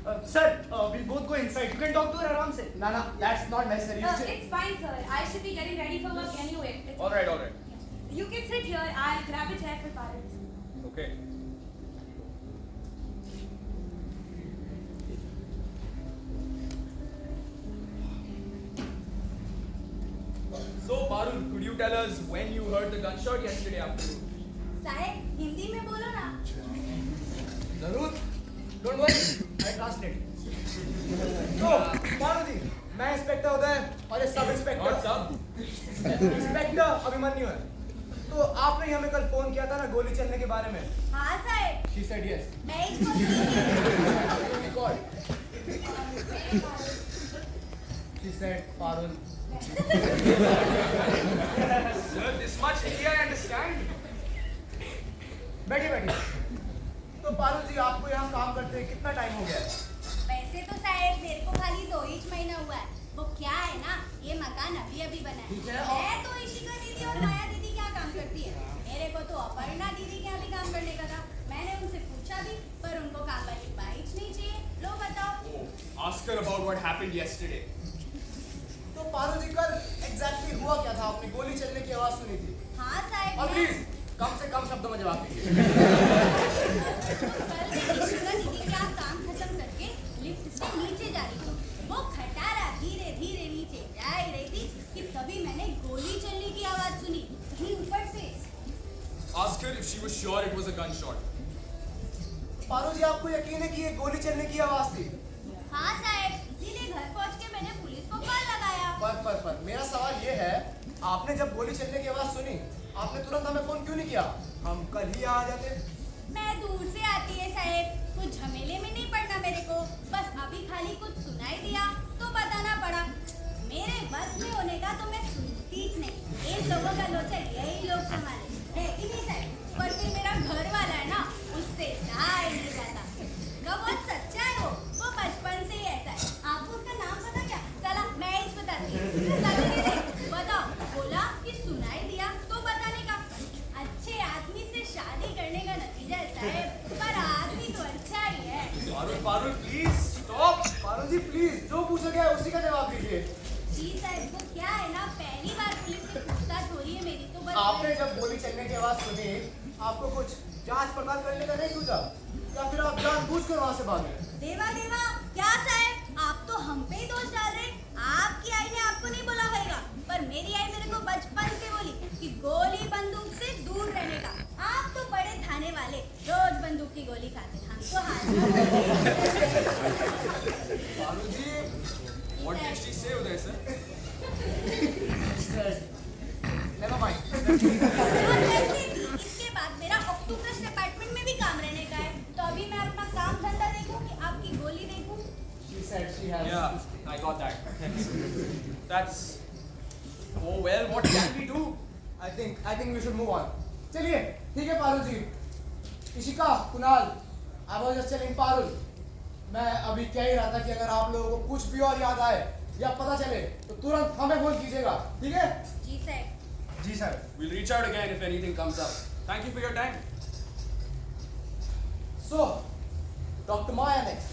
Sir, we'll both go inside. You can talk to her aram se. No, that's not necessary. It's fine, sir. I should be getting ready for work anyway. All right, all right. You can sit here. I'll grab a chair for Parul. Okay. So, Parul, could you tell us when you heard the gunshot yesterday afternoon? साहेब हिंदी में बोलो ना. जरूर. Don't worry, I translate. तो पारू जी, मैं inspector उदय और ये sub inspector. What, sub? Inspector Abhimanyu है. तो आपने ही हमें कल फोन किया था ना गोली चलने के बारे में. हाँ साहेब. She said yes. मैं इसको. God. She said Parul. Sir, this much Hindi I understand. बैठिए बैठिए. तो पारू जी आपको यहाँ काम करते हैं कितना टाइम हो गया है? वैसे तो साहेब मेरे को खाली 2 महीना हुआ है. वो क्या है ना, ये मकान अभी अभी बना ठीक है, है. और- मैं तो इशिका दीदी और माया दीदी क्या काम करती है. मेरे को तो अपर्णा दीदी के यहाँ भी काम करने का था. मैंने उनसे पूछा भी, पर उनको काम वाली बाइक नहीं चाहिए. लो बताओ. Ask her about what happened yesterday. तो पारू जी कल एग्जैक्टली हुआ क्या था? आपने गोली चलने की आवाज सुनी थी. हाँ साहेब. और प्लीज कम से कम शब्दों में जवाब दीजिए. कल मैं इशिका दीदी का काम खत्म करके लिफ्ट से नीचे जा रही थी. वो खटारा धीरे धीरे नीचे जा ही रही थी कि तभी मैंने गोली चलने की आवाज सुनी कहीं ऊपर से. Ask her if she was sure it was a gunshot. Paru जी आपको यकीन है कि ये गोली चलने की आवाज थी? हाँ साहब, इसीलिए घर पहुंच के मैंने पुलिस को कॉल लगाया. पर मेरा सवाल ये है, आपने जब गोली चलने की आवाज सुनी आपने तुरंत हमें फोन क्यों नहीं किया? हम कल ही आ जाते. मैं दूर से आती है साहब, कुछ झमेले में नहीं पड़ना मेरे को. बस अभी खाली कुछ सुनाई दिया तो बताना पड़ा. मेरे बस में होने का तो मैं सुनती ही नहीं. इन लोगों का लोचा यही लोग संभाले है कि नहीं साहब. पर फिर मेरा घर वाला है ना, उससे सहा ही नहीं जाता. बहुत सच्चा है वो बचपन से ही ऐसा है. आपको उसका नाम पता क्या? चला मैं ही बताती हूँ. बताओ. बोला कि सुनाई दिया तो बताने का. अच्छे आदमी से शादी करने का नतीजा है साहब. पर आदमी तो अच्छा ही है. Parul, please stop. Paru ji please जो पूछा गया है उसी का जवाब दीजिए. जी साहब, वो क्या है ना, पहली बार पुलिस से पूछताछ हो रही है मेरी तो बस. आपने जब गोली चलने की आवाज सुनी आपको कुछ जांच पड़ताल करने का नहीं सूझा या फिर आप जानबूझकर वहां से भागे? देवा क्या साहब, आप तो हम पे ही दोष डाल रहे. आपकी आई ने आपको नहीं बोला होगा, पर मेरी आई मेरे को बचपन से बोली कि गोली बंदूक से दूर रहने का. आप तो बड़े थाने वाले, रोज बंदूक की गोली खाते. हम तो हाथ. पारू जी What did she say, Uday sir? Never mind. और वैसे भी इसके बाद मेरा ऑक्टोपस डिपार्टमेंट में भी काम रहने का है. तो अभी मैं अपना काम धंधा देखूं कि आपकी गोली देखूं. She said she has. Yeah, I got that. That's. Oh well, what can we do? I think we should move on. चलिए ठीक है पारू जी. Ishika, Kunal, I was just telling Parul. मैं अभी कह ही रहा था कि अगर आप लोगों को कुछ भी और याद आए या पता चले तो तुरंत हमें फोन कीजिएगा. ठीक है? जी sir. Ji sir. We'll reach out again if anything comes up. Thank you for your time. So, Dr. Maya next.